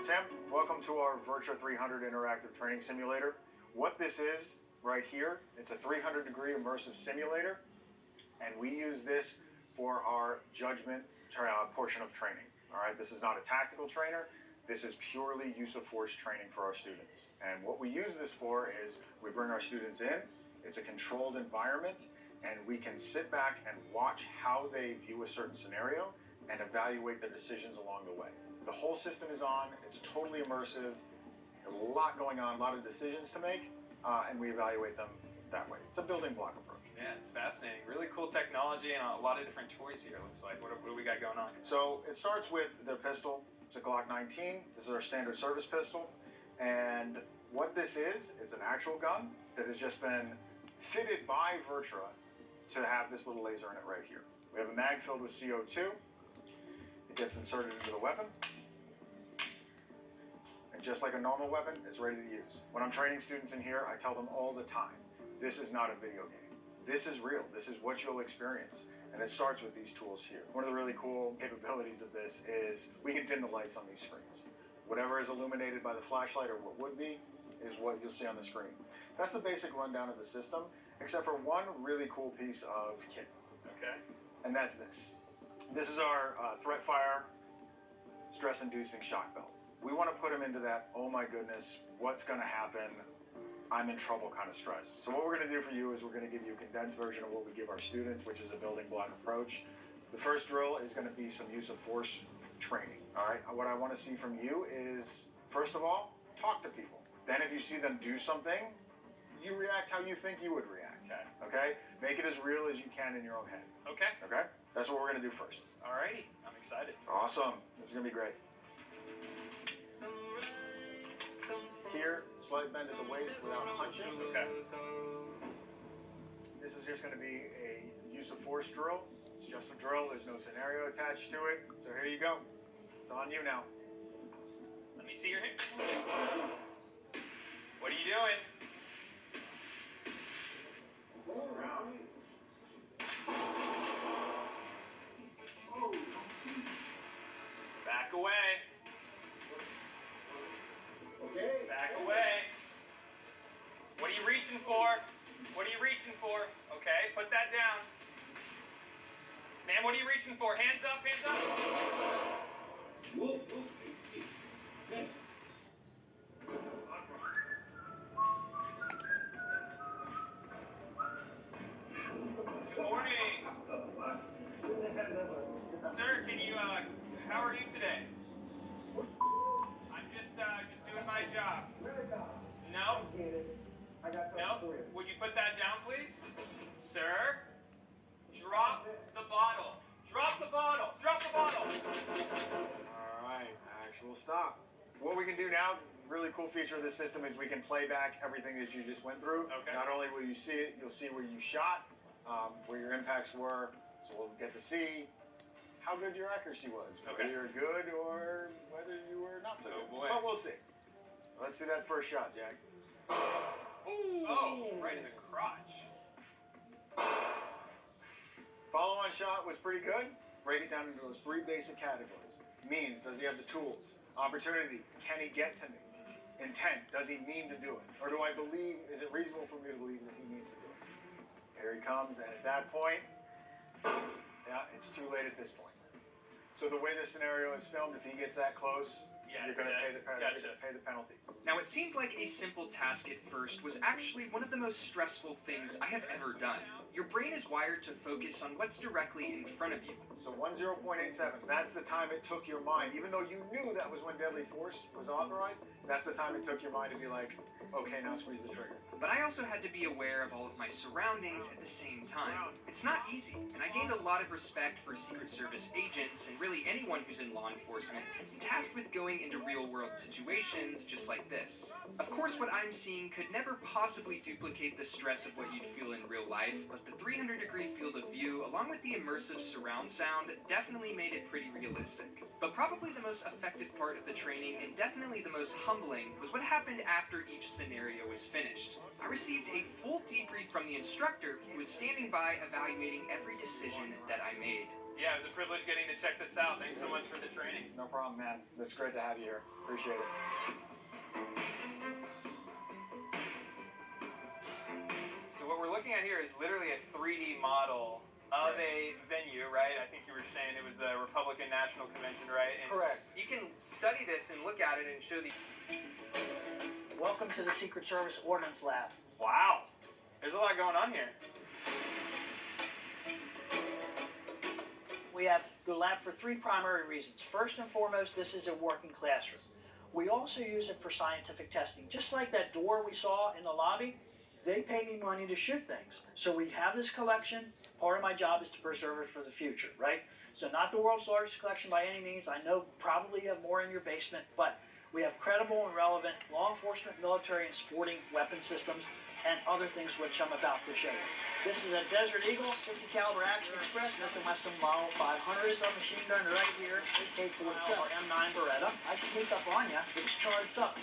Sam, welcome to our Virtua 300 Interactive Training Simulator. What this is right here, it's a 300-degree immersive simulator, and we use this for our judgment portion of training. All right, this is not a tactical trainer. This is purely use of force training for our students. And what we use this for is we bring our students in, it's a controlled environment, and we can sit back and watch how they view a certain scenario and evaluate their decisions along the way. The whole system is on, it's totally immersive, a lot going on, a lot of decisions to make, and we evaluate them that way. It's a building block approach. Yeah, it's fascinating. Really cool technology and a lot of different toys here, looks like. What do we got going on? So it starts with the pistol. It's a Glock 19. This is our standard service pistol. And what this is an actual gun that has just been fitted by Virtua to have this little laser in it right here. We have a mag filled with CO2. It gets inserted into the weapon. And just like a normal weapon, it's ready to use. When I'm training students in here, I tell them all the time, this is not a video game. This is real. This is what you'll experience. And it starts with these tools here. One of the really cool capabilities of this is we can dim the lights on these screens. Whatever is illuminated by the flashlight or what would be is what you'll see on the screen. That's the basic rundown of the system, except for one really cool piece of kit. Okay. And that's this. This is our threat fire stress-inducing shock belt. We want to put them into that, oh my goodness, what's going to happen? I'm in trouble kind of stress. So what we're going to do for you is we're going to give you a condensed version of what we give our students, which is a building block approach. The first drill is going to be some use of force training. All right. What I want to see from you is, first of all, talk to people. Then if you see them do something, you react how you think you would react. Okay? Make it as real as you can in your own head. Okay. Okay? That's what we're going to do first. Alrighty. I'm excited. Awesome. This is going to be great. Here, slight bend at the waist without hunching. Okay. This is just going to be a use of force drill. It's just a drill. There's no scenario attached to it. So here you go. It's on you now. Let me see your hand. What are you doing? Around. Back away. Okay. Back away. What are you reaching for? What are you reaching for? Okay, put that down. Man, what are you reaching for? Hands up, hands up. Good morning. Sir, can you, how are you today? I'm just doing my job. No? No? Would you put that down, please? Sir? Drop the bottle. Drop the bottle. Drop the bottle. All right. Actual stop. What we can do now, really cool feature of this system, is we can play back everything that you just went through. Okay. Not only will you see it, you'll see where you shot, where your impacts were. So we'll get to see how good your accuracy was. Whether Okay. you're good or whether you were not so Oh, good. boy. But we'll see. Let's see that first shot, Jack. Oh, right in the crotch. Follow-on shot was pretty good. Break it down into those three basic categories. Means, does he have the tools? Opportunity, can he get to me? Intent, does he mean to do it? Or do I believe, is it reasonable for me to believe that he needs to do it? Here he comes, and at that point, yeah, it's too late at this point. So the way this scenario is filmed, if he gets that close, Yeah, you're going to pay the gotcha. penalty. Now, it seemed like a simple task at first was actually one of the most stressful things I have ever done. Your brain is wired to focus on what's directly in front of you. So 10.87, that's the time it took your mind. Even though you knew that was when deadly force was authorized, that's the time it took your mind to be like, okay, now squeeze the trigger. But I also had to be aware of all of my surroundings at the same time. It's not easy, and I gained a lot of respect for Secret Service agents and really anyone who's in law enforcement tasked with going into real-world situations just like this. Of course, what I'm seeing could never possibly duplicate the stress of what you'd feel in real life, but the 300-degree field of view, along with the immersive surround sound, definitely made it pretty realistic. But probably the most effective part of the training, and definitely the most humbling, was what happened after each scenario was finished. I received a full debrief from the instructor who was standing by evaluating every decision that I made. Yeah, it was a privilege getting to check this out. Thanks so much for the training. No problem, man. It's great to have you here. Appreciate it. So what we're looking at here is literally a 3D model of a venue, right? I think you were saying it was the Republican National Convention, right? And Correct. you can study this and look at it and show the... Welcome to the Secret Service Ordnance Lab. Wow! There's a lot going on here. We have the lab for three primary reasons. First and foremost, this is a working classroom. We also use it for scientific testing. Just like that door we saw in the lobby, they pay me money to shoot things. So we have this collection. Part of my job is to preserve it for the future, right? So not the world's largest collection by any means. I know probably you have more in your basement, but we have credible and relevant law enforcement, military, and sporting weapon systems and other things which I'm about to show you. This is a Desert Eagle 50 caliber Action Express Smith & Wesson Model 500 submachine gun right here, AK-47 M9 Beretta. I sneak up on you, it's charged up.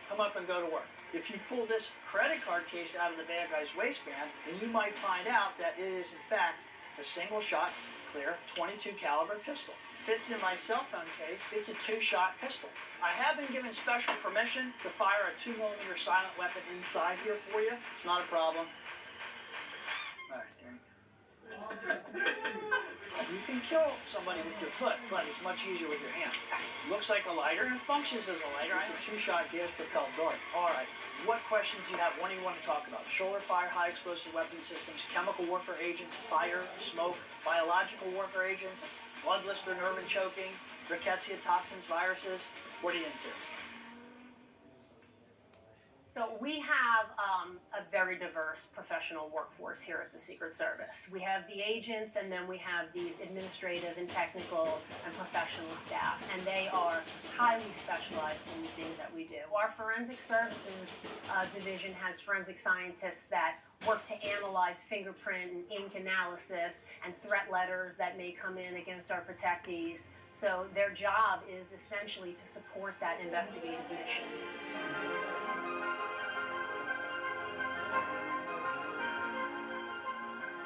Come up and go to work. If you pull this credit card case out of the bad guy's waistband, then you might find out that it is in fact a single shot, clear, 22 caliber pistol. Fits in my cell phone case. It's a 2-shot pistol. I have been given special permission to fire a 2mm silent weapon inside here for you. It's not a problem. All right, there you go. You can kill somebody with your foot, but it's much easier with your hand. Looks like a lighter and functions as a lighter. It's a two-shot gas-propelled dart. All right, what questions do you have? What do you want to talk about? Shoulder fire, high explosive weapon systems, chemical warfare agents, fire, smoke, biological warfare agents, blood blister, nerve and choking, rickettsia toxins, viruses. What are you into? So we have a very diverse professional workforce here at the Secret Service. We have the agents, and then we have these administrative and technical and professional staff, and they are highly specialized in the things that we do. Our forensic services division has forensic scientists that work to analyze fingerprint and ink analysis and threat letters that may come in against our protectees. So their job is essentially to support that investigative mission.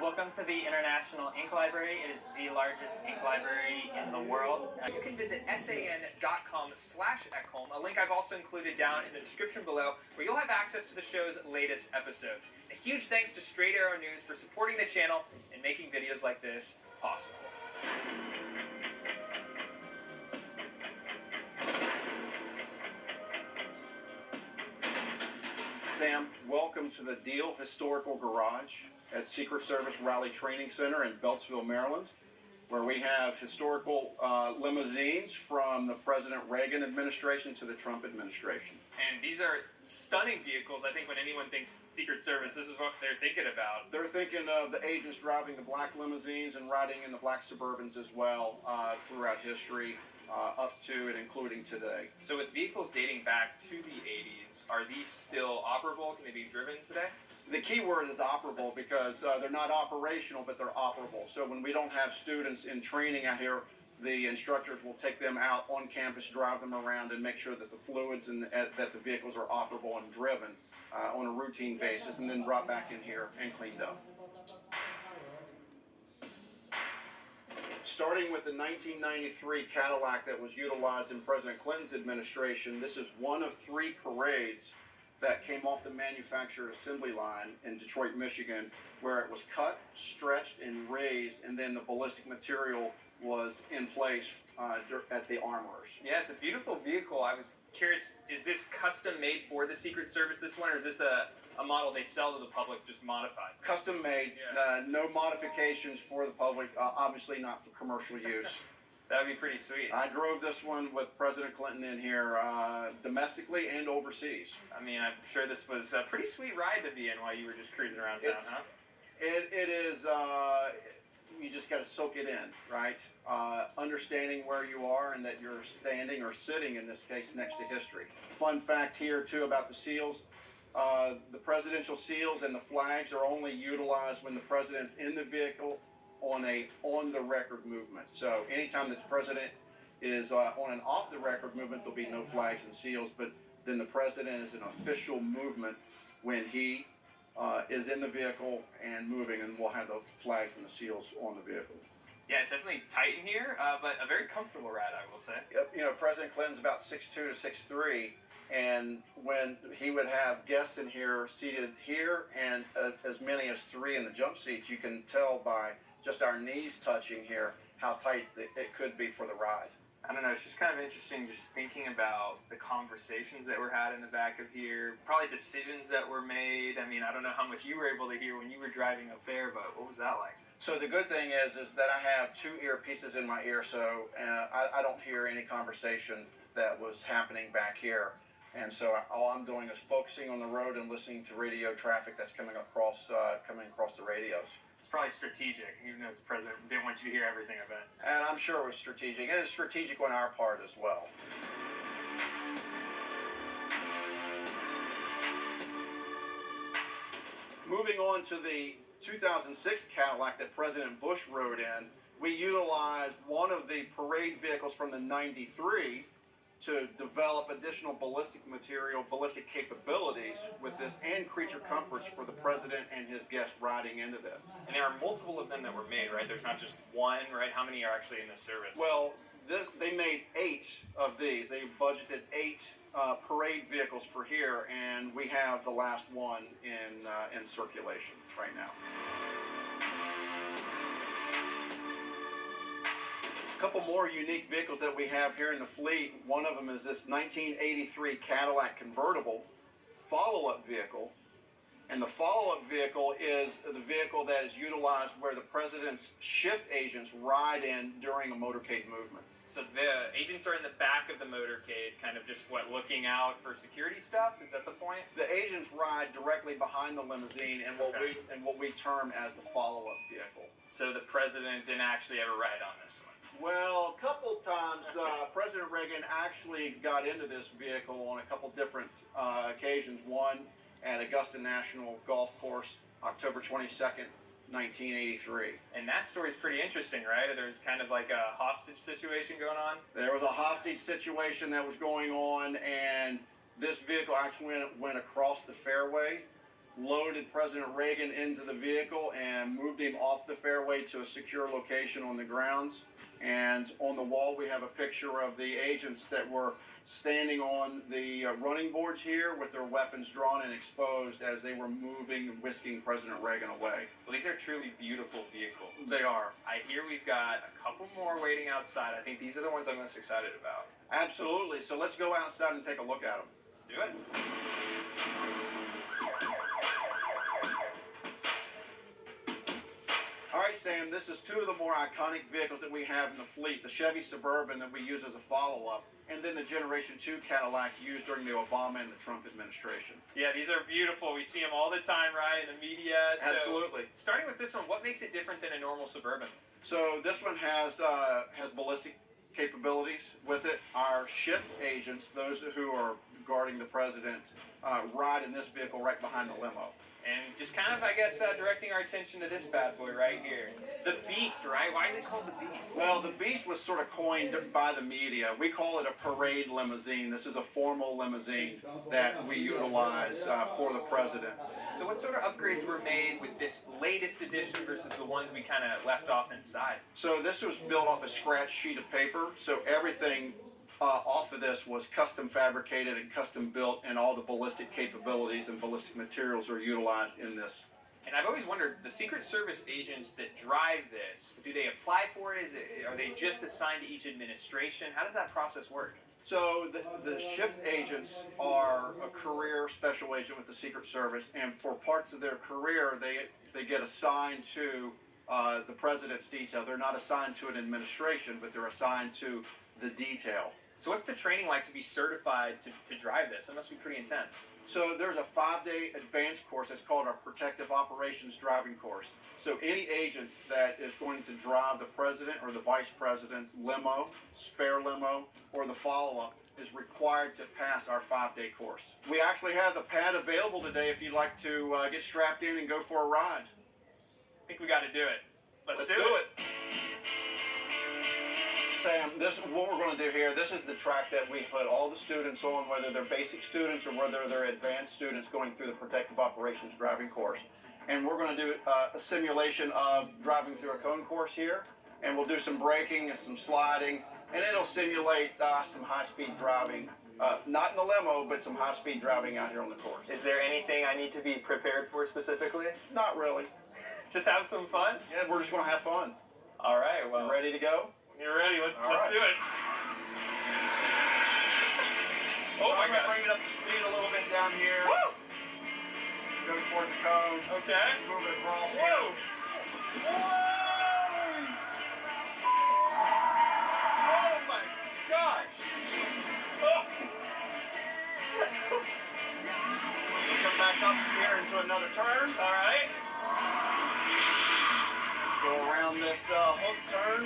Welcome to the International Ink Library. It is the largest ink library in the world. You can visit san.com/Ekholm, a link I've also included down in the description below, where you'll have access to the show's latest episodes. A huge thanks to Straight Arrow News for supporting the channel and making videos like this possible. Sam, welcome to the Deal Historical Garage at Secret Service Raleigh Training Center in Beltsville, Maryland, where we have historical limousines from the President Reagan administration to the Trump administration. And these are stunning vehicles. I think when anyone thinks Secret Service, this is what they're thinking about. They're thinking of the agents driving the black limousines and riding in the black Suburbans as well throughout history, up to and including today. So with vehicles dating back to the 80s, are these still operable? Can they be driven today? The key word is operable because they're not operational, but they're operable. So when we don't have students in training out here, the instructors will take them out on campus, drive them around, and make sure that the fluids and that the vehicles are operable and driven on a routine basis, and then brought back in here and cleaned up. Starting with the 1993 Cadillac that was utilized in President Clinton's administration, this is one of 3 parades that came off the manufactured assembly line in Detroit, Michigan, where it was cut, stretched, and raised, and then the ballistic material was in place at the armorers. Yeah, it's a beautiful vehicle. I was curious, is this custom made for the Secret Service, this one, or is this a model they sell to the public, just modified? Custom made, Yeah. no modifications for the public, obviously not for commercial use. That would be pretty sweet. I drove this one with President Clinton in here domestically and overseas. I mean, I'm sure this was a pretty sweet ride to be in while you were just cruising around town, huh? It is, you just got to soak it in, right? Understanding where you are and that you're standing or sitting, in this case, next to history. Fun fact here, too, about the seals. The presidential seals and the flags are only utilized when the president's in the vehicle on the record movement. So anytime that the president is on an off the record movement, there'll be no flags and seals, but then the president is an official movement when he is in the vehicle and moving, and we'll have the flags and the seals on the vehicle. Yeah, it's definitely tight in here, but a very comfortable ride, I will say. Yep, you know, President Clinton's about 6'2" to 6'3", and when he would have guests in here seated here and as many as 3 in the jump seats, you can tell by just our knees touching here how tight it could be for the ride. I don't know, it's just kind of interesting just thinking about the conversations that were had in the back of here, probably decisions that were made. I mean, I don't know how much you were able to hear when you were driving up there, but what was that like? So the good thing is that I have 2 earpieces in my ear, so I don't hear any conversation that was happening back here. And so all I'm doing is focusing on the road and listening to radio traffic that's coming across the radios. It's probably strategic, even though the president didn't want you to hear everything of it. And I'm sure it was strategic, and it's strategic on our part as well. Moving on to the 2006 Cadillac that President Bush rode in, we utilized one of the parade vehicles from the 93 to develop additional ballistic material, ballistic capabilities with this, and creature comforts for the president and his guests riding into this. And there are multiple of them that were made, right? There's not just one, right? How many are actually in the service? Well, they made 8 of these. They budgeted 8 parade vehicles for here, and we have the last one in circulation right now. A couple more unique vehicles that we have here in the fleet. One of them is this 1983 Cadillac convertible follow-up vehicle. And the follow-up vehicle is the vehicle that is utilized where the president's shift agents ride in during a motorcade movement. So the agents are in the back of the motorcade, kind of just looking out for security stuff? Is that the point? The agents ride directly behind the limousine and what we term as the follow-up vehicle. So the president didn't actually ever ride on this one? Well, a couple times, President Reagan actually got into this vehicle on a couple different occasions. One at Augusta National Golf Course, October 22nd, 1983. And that story's pretty interesting, right? There's kind of like a hostage situation going on. There was a hostage situation that was going on, and this vehicle actually went across the fairway, loaded President Reagan into the vehicle, and moved him off the fairway to a secure location on the grounds. And on the wall, we have a picture of the agents that were standing on the running boards here with their weapons drawn and exposed as they were moving and whisking President Reagan away. Well, these are truly beautiful vehicles. They are. I hear we've got a couple more waiting outside. I think these are the ones I'm most excited about. Absolutely. So let's go outside and take a look at them. Let's do it. All right, Sam, this is two of the more iconic vehicles that we have in the fleet, the Chevy Suburban that we use as a follow-up, and then the Generation 2 Cadillac used during the Obama and the Trump administration. Yeah, these are beautiful. We see them all the time, right, in the media. So, Absolutely. starting with this one, what makes it different than a normal Suburban? So this one has ballistic capabilities with it. Our shift agents, those who are guarding the president, ride in this vehicle right behind the limo. And just kind of, I guess, directing our attention to this bad boy right here. The Beast, right? Why is it called the Beast? Well, the Beast was sort of coined by the media. We call it a parade limousine. This is a formal limousine that we utilize for the president. So what sort of upgrades were made with this latest edition versus the ones we kind of left off inside? So this was built off a scratch sheet of paper. So everything off of this was custom fabricated and custom built, and all the ballistic capabilities and ballistic materials are utilized in this. And I've always wondered, the Secret Service agents that drive this, do they apply for it? Are they just assigned to each administration? How does that process work? So the shift agents are a career special agent with the Secret Service, and for parts of their career, they get assigned to the president's detail. They're not assigned to an administration, but they're assigned to the detail. So what's the training like to be certified to drive this? It must be pretty intense. So there's a 5-day advanced course. It's called our Protective Operations Driving Course. So any agent that is going to drive the president or the vice president's limo, spare limo, or the follow-up is required to pass our 5-day course. We actually have the pad available today if you'd like to get strapped in and go for a ride. I think we got to do it. Let's do it. Sam, what we're going to do here, this is the track that we put all the students on, whether they're basic students or whether they're advanced students going through the Protective Operations Driving Course. And we're going to do a simulation of driving through a cone course here, and we'll do some braking and some sliding, and it'll simulate some high-speed driving. Not in the limo, but some high-speed driving out here on the course. Is there anything I need to be prepared for specifically? Not really. Just have some fun? Yeah, we're just going to have fun. All right, well. You ready to go? You're ready. Let's right. do it. Oh my God. Bring it up to speed a little bit down here. Woo! Go towards the cone. Okay. Move it across. Whoa! Here. Oh my gosh! Oh. Come back up here into another turn. All right. Go around this hook turn.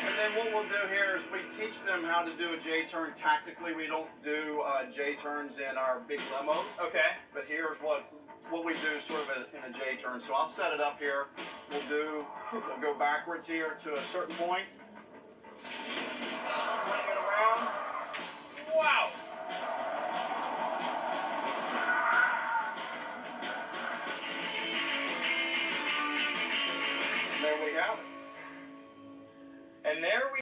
And then what we'll do here is we teach them how to do a J-turn tactically. We don't do J-turns in our big limos. Okay. But here's what we do sort of in a J-turn. So I'll set it up here. We'll go backwards here to a certain point. Bring it around. Wow. There we have it. And there we